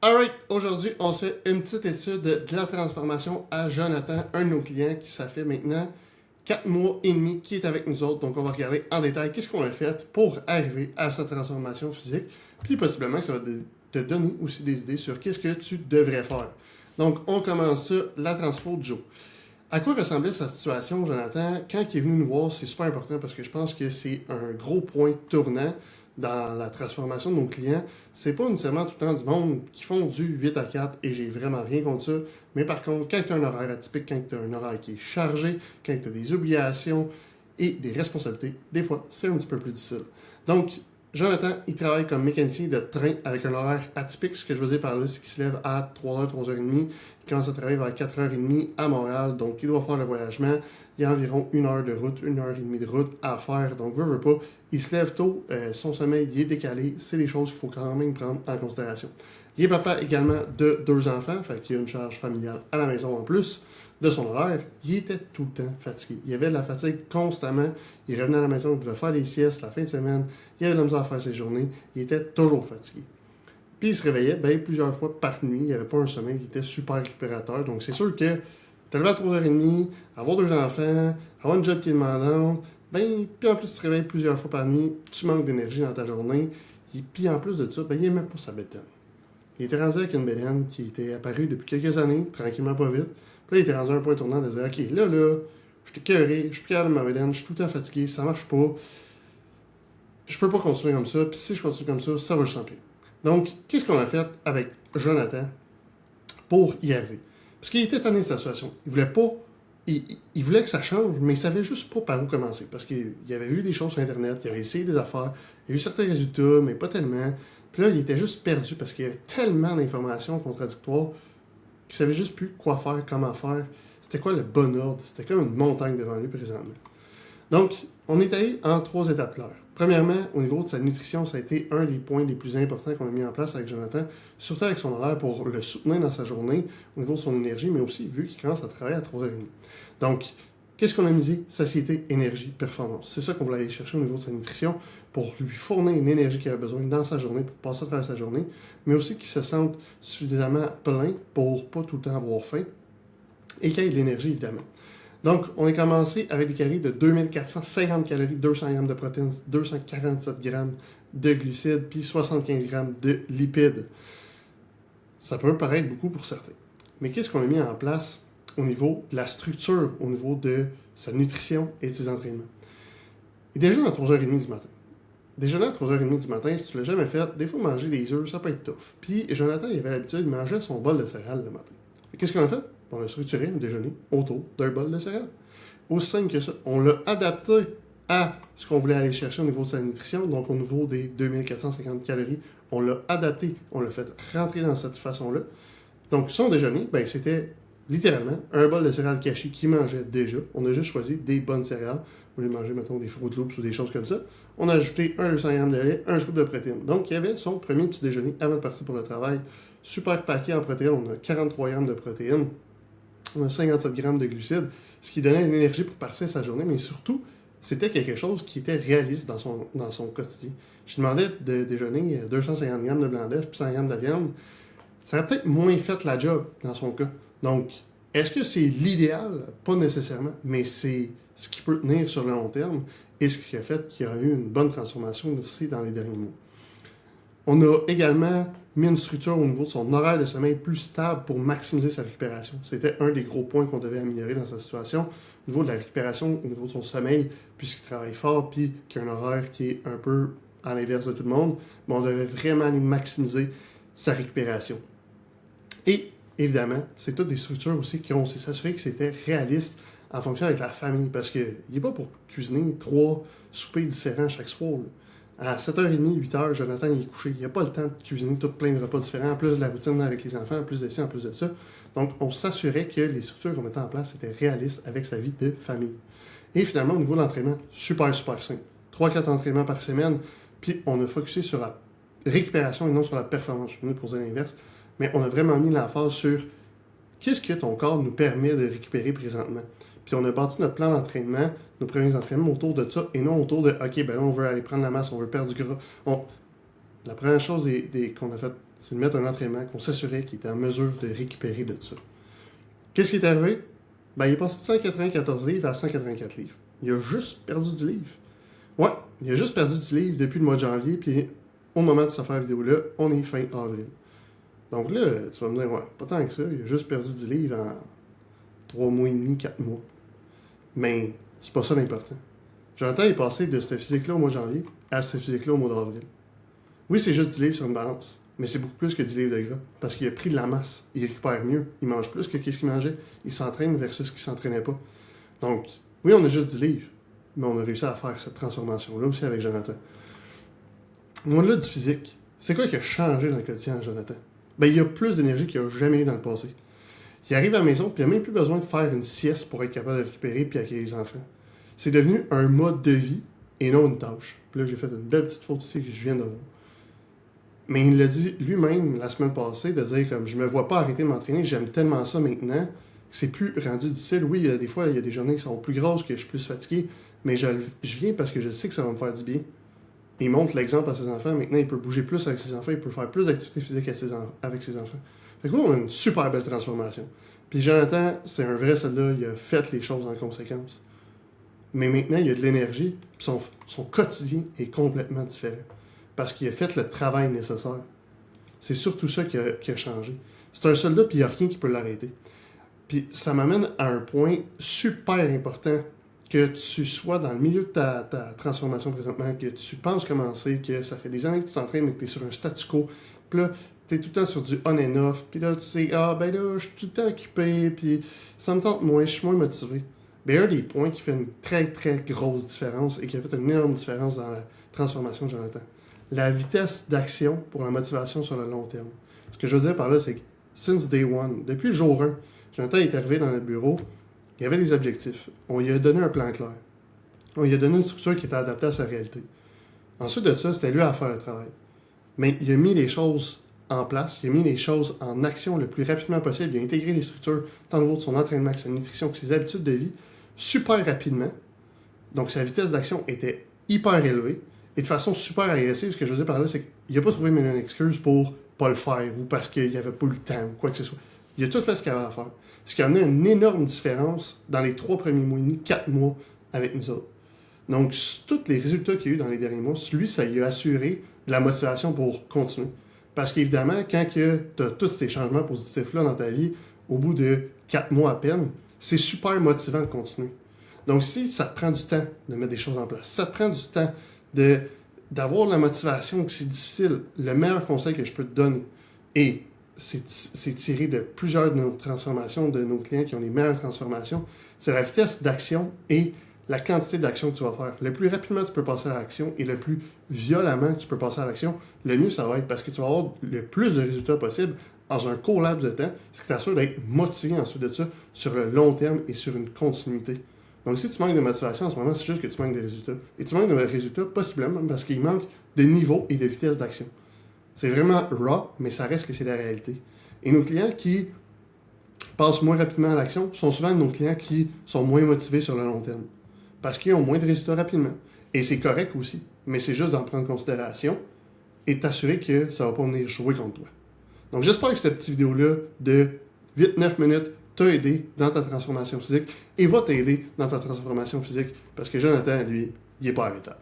Alright, aujourd'hui, on fait une petite étude de la transformation à Jonathan, un de nos clients qui ça fait maintenant 4 mois et demi qui est avec nous autres. Donc, on va regarder en détail qu'est-ce qu'on a fait pour arriver à cette transformation physique. Puis, possiblement, ça va te donner aussi des idées sur qu'est-ce que tu devrais faire. Donc, on commence ça, la transfo de Joe. À quoi ressemblait sa situation, Jonathan? Quand il est venu nous voir, c'est super important parce que je pense que c'est un gros point tournant dans la transformation de nos clients. C'est pas nécessairement tout le temps du monde qui font du 8 à 4 et j'ai vraiment rien contre ça. Mais par contre, quand tu as un horaire atypique, quand tu as un horaire qui est chargé, quand tu as des obligations et des responsabilités, des fois, c'est un petit peu plus difficile. Donc, Jonathan, il travaille comme mécanicien de train avec un horaire atypique. Ce que je veux dire par là, c'est qu'il se lève à 3h, 3h30. Il commence à travailler vers 4h30 à Montréal. Donc, il doit faire le voyagement. Il y a environ 1 heure de route, 1h30 de route à faire. Donc, veut pas. Il se lève tôt. Son sommeil, il est décalé. C'est des choses qu'il faut quand même prendre en considération. Il est papa également de 2 enfants. Fait qu'il y a une charge familiale à la maison en plus de son horaire. Il était tout le temps fatigué. Il avait de la fatigue constamment. Il revenait à la maison, il devait faire des siestes la fin de semaine. Il avait de la misère à faire ses journées. Il était toujours fatigué. Puis il se réveillait plusieurs fois par nuit. Il n'y avait pas un sommeil qui était super récupérateur. Donc c'est sûr que te lever à 3h30, avoir 2 enfants, avoir un job qui est demandant, puis en plus tu te réveilles plusieurs fois par nuit, tu manques d'énergie dans ta journée. Et puis en plus de ça, il n'aimait pas sa bédaine. Il était rendu avec une bédaine qui était apparue depuis quelques années, tranquillement pas vite. Puis là, il était rendu à un point tournant de dire, OK, là, je suis écœuré, je suis plus capable de ma bédaine, je suis tout le temps fatigué, ça marche pas. Je peux pas continuer comme ça, puis si je continue comme ça va juste s'emplir. Donc, qu'est-ce qu'on a fait avec Jonathan pour y arriver? Parce qu'il était tanné de sa situation. Il voulait pas. Il voulait que ça change, mais il savait juste pas par où commencer. Parce qu'il avait vu des choses sur Internet, il avait essayé des affaires, il a eu certains résultats, mais pas tellement. Puis là, il était juste perdu parce qu'il y avait tellement d'informations contradictoires qu'il savait juste plus quoi faire, comment faire. C'était quoi le bon ordre? C'était comme une montagne devant lui présentement. Donc, on est allé en 3 étapes claires. Premièrement, au niveau de sa nutrition, ça a été un des points les plus importants qu'on a mis en place avec Jonathan, surtout avec son horaire pour le soutenir dans sa journée, au niveau de son énergie, mais aussi vu qu'il commence à travailler à 3h30. Donc, qu'est-ce qu'on a misé? Satiété, énergie, performance. C'est ça qu'on voulait aller chercher au niveau de sa nutrition pour lui fournir une énergie qu'il a besoin dans sa journée, pour passer à travers sa journée, mais aussi qu'il se sente suffisamment plein pour pas tout le temps avoir faim et qu'il ait de l'énergie, évidemment. Donc, on a commencé avec des calories de 2450 calories, 200 grammes de protéines, 247 grammes de glucides, puis 75 grammes de lipides. Ça peut paraître beaucoup pour certains. Mais qu'est-ce qu'on a mis en place au niveau de la structure, au niveau de sa nutrition et de ses entraînements? Il déjeune à 3h30 du matin. Déjeuner à 3h30 du matin, si tu l'as jamais fait, des fois manger des œufs, ça peut être tough. Puis Jonathan, il avait l'habitude de manger son bol de céréales le matin. Et qu'est-ce qu'on a fait? On a structuré un déjeuner autour d'un bol de céréales. Aussi simple que ça. On l'a adapté à ce qu'on voulait aller chercher au niveau de sa nutrition, donc au niveau des 2450 calories. On l'a adapté, on l'a fait rentrer dans cette façon-là. Donc son déjeuner, c'était littéralement un bol de céréales cachées qu'il mangeait déjà. On a juste choisi des bonnes céréales. Au lieu de manger, mettons, des Fruit Loops ou des choses comme ça. On a ajouté 200 g de lait, un scoop de protéines. Donc, il y avait son premier petit déjeuner avant de partir pour le travail. Super paquet en protéines. On a 43 g de protéines. On a 57 grammes de glucides, ce qui donnait une énergie pour partir sa journée, mais surtout, c'était quelque chose qui était réaliste dans son quotidien. Je lui demandais de déjeuner 250 grammes de blanc d'œuf puis 100 grammes de viande. Ça aurait peut-être moins fait la job dans son cas. Donc, est-ce que c'est l'idéal? Pas nécessairement, mais c'est ce qui peut tenir sur le long terme et ce qui a fait qu'il y a eu une bonne transformation ici dans les derniers mois. On a également mis une structure au niveau de son horaire de sommeil plus stable pour maximiser sa récupération. C'était un des gros points qu'on devait améliorer dans sa situation. Au niveau de la récupération, au niveau de son sommeil, puisqu'il travaille fort, puis qu'il y a un horaire qui est un peu à l'inverse de tout le monde, on devait vraiment aller maximiser sa récupération. Et évidemment, c'est toutes des structures aussi qui ont s'assuré que c'était réaliste en fonction avec la famille, parce qu'il n'est pas pour cuisiner 3 soupers différents chaque soir. À 7h30, 8h, Jonathan il est couché. Il n'a pas le temps de cuisiner tout plein de repas différents, en plus de la routine avec les enfants, en plus de ça, en plus de ça. Donc, on s'assurait que les structures qu'on mettait en place étaient réalistes avec sa vie de famille. Et finalement, au niveau de l'entraînement, super simple. 3-4 entraînements par semaine, puis on a focusé sur la récupération et non sur la performance. Je suis venu pour dire l'inverse, mais on a vraiment mis l'emphase sur qu'est-ce que ton corps nous permet de récupérer présentement. Puis on a bâti notre plan d'entraînement, nos premiers entraînements autour de ça, et non autour de OK, là, on veut aller prendre la masse, on veut perdre du gras. La première chose qu'on a fait, c'est de mettre un entraînement qu'on s'assurait qu'il était en mesure de récupérer de ça. Qu'est-ce qui est arrivé? Ben, il est passé de 194 livres à 184 livres. Il a juste perdu 10 livres. Ouais, il a juste perdu 10 livres depuis le mois de janvier, puis au moment de se faire la vidéo-là, on est fin avril. Donc là, tu vas me dire, ouais, pas tant que ça, il a juste perdu 10 livres en 3 mois et demi, 4 mois. Mais c'est pas ça l'important. Jonathan est passé de ce physique-là au mois de janvier à ce physique-là au mois d'avril. Oui, c'est juste 10 livres sur une balance, mais c'est beaucoup plus que 10 livres de gras, parce qu'il a pris de la masse, il récupère mieux, il mange plus que qu'est-ce qu'il mangeait, il s'entraîne versus ce qu'il s'entraînait pas. Donc, oui, on a juste 10 livres, mais on a réussi à faire cette transformation-là aussi avec Jonathan. Au-delà du physique, c'est quoi qui a changé dans le quotidien de Jonathan? Ben, il a plus d'énergie qu'il n'a jamais eu dans le passé. Il arrive à la maison, puis il n'a même plus besoin de faire une sieste pour être capable de récupérer puis accueillir les enfants. C'est devenu un mode de vie et non une tâche. Puis là, j'ai fait une belle petite faute ici que je viens de voir. Mais il l'a dit lui-même la semaine passée, de dire comme je me vois pas arrêter de m'entraîner, j'aime tellement ça maintenant que c'est plus rendu difficile. Oui, des fois, il y a des journées qui sont plus grosses, que je suis plus fatigué, mais je viens parce que je sais que ça va me faire du bien. Il montre l'exemple à ses enfants. Maintenant, il peut bouger plus avec ses enfants, il peut faire plus d'activités physiques avec ses enfants. Fait que oui, on a une super belle transformation. Puis Jonathan, c'est un vrai soldat, il a fait les choses en conséquence. Mais maintenant, il a de l'énergie, puis son quotidien est complètement différent. Parce qu'il a fait le travail nécessaire. C'est surtout ça qui a changé. C'est un soldat, puis il n'y a rien qui peut l'arrêter. Puis ça m'amène à un point super important, que tu sois dans le milieu de ta transformation présentement, que tu penses commencer, que ça fait des années que tu t'entraînes, mais que tu es sur un statu quo, puis là, tu es tout le temps sur du on and off, puis là, tu sais, ben là, je suis tout le temps occupé, puis ça me tente moins, je suis moins motivé. Ben, un des points qui fait une très, très grosse différence et qui a fait une énorme différence dans la transformation de Jonathan, la vitesse d'action pour la motivation sur le long terme. Ce que je veux dire par là, c'est que since day one, depuis le jour 1, Jonathan est arrivé dans notre bureau, il y avait des objectifs. On lui a donné un plan clair. On lui a donné une structure qui était adaptée à sa réalité. Ensuite de ça, c'était lui à faire le travail. Mais il a mis les choses en place, il a mis les choses en action le plus rapidement possible, il a intégré les structures, tant au niveau de son entraînement que sa nutrition, que ses habitudes de vie, super rapidement. Donc sa vitesse d'action était hyper élevée et de façon super agressive. Ce que je veux dire par là, c'est qu'il n'a pas trouvé une excuse pour pas le faire ou parce qu'il n'avait pas eu le temps ou quoi que ce soit. Il a tout fait ce qu'il avait à faire. Ce qui a amené une énorme différence dans les 3 premiers mois et demi, 4 mois avec nous autres. Donc, tous les résultats qu'il y a eu dans les derniers mois, lui, ça lui a assuré de la motivation pour continuer. Parce qu'évidemment, quand tu as tous ces changements positifs-là dans ta vie, au bout de 4 mois à peine, c'est super motivant de continuer. Donc, si ça te prend du temps de mettre des choses en place, si ça te prend du temps d'avoir de la motivation, que c'est difficile, le meilleur conseil que je peux te donner, et c'est tiré de plusieurs de nos transformations, de nos clients qui ont les meilleures transformations, c'est la vitesse d'action et la quantité d'action que tu vas faire. Le plus rapidement tu peux passer à l'action et le plus violemment tu peux passer à l'action, le mieux ça va être parce que tu vas avoir le plus de résultats possible dans un court laps de temps, ce qui t'assure d'être motivé ensuite de ça sur le long terme et sur une continuité. Donc si tu manques de motivation en ce moment, c'est juste que tu manques de résultats. Et tu manques de résultats possiblement parce qu'il manque de niveau et de vitesse d'action. C'est vraiment raw, mais ça reste que c'est la réalité. Et nos clients qui passent moins rapidement à l'action sont souvent nos clients qui sont moins motivés sur le long terme. Parce qu'ils ont moins de résultats rapidement. Et c'est correct aussi, mais c'est juste d'en prendre en considération et t'assurer que ça ne va pas venir jouer contre toi. Donc j'espère que cette petite vidéo-là de 8-9 minutes t'a aidé dans ta transformation physique et va t'aider dans ta transformation physique parce que Jonathan, lui, il n'est pas arrêtable.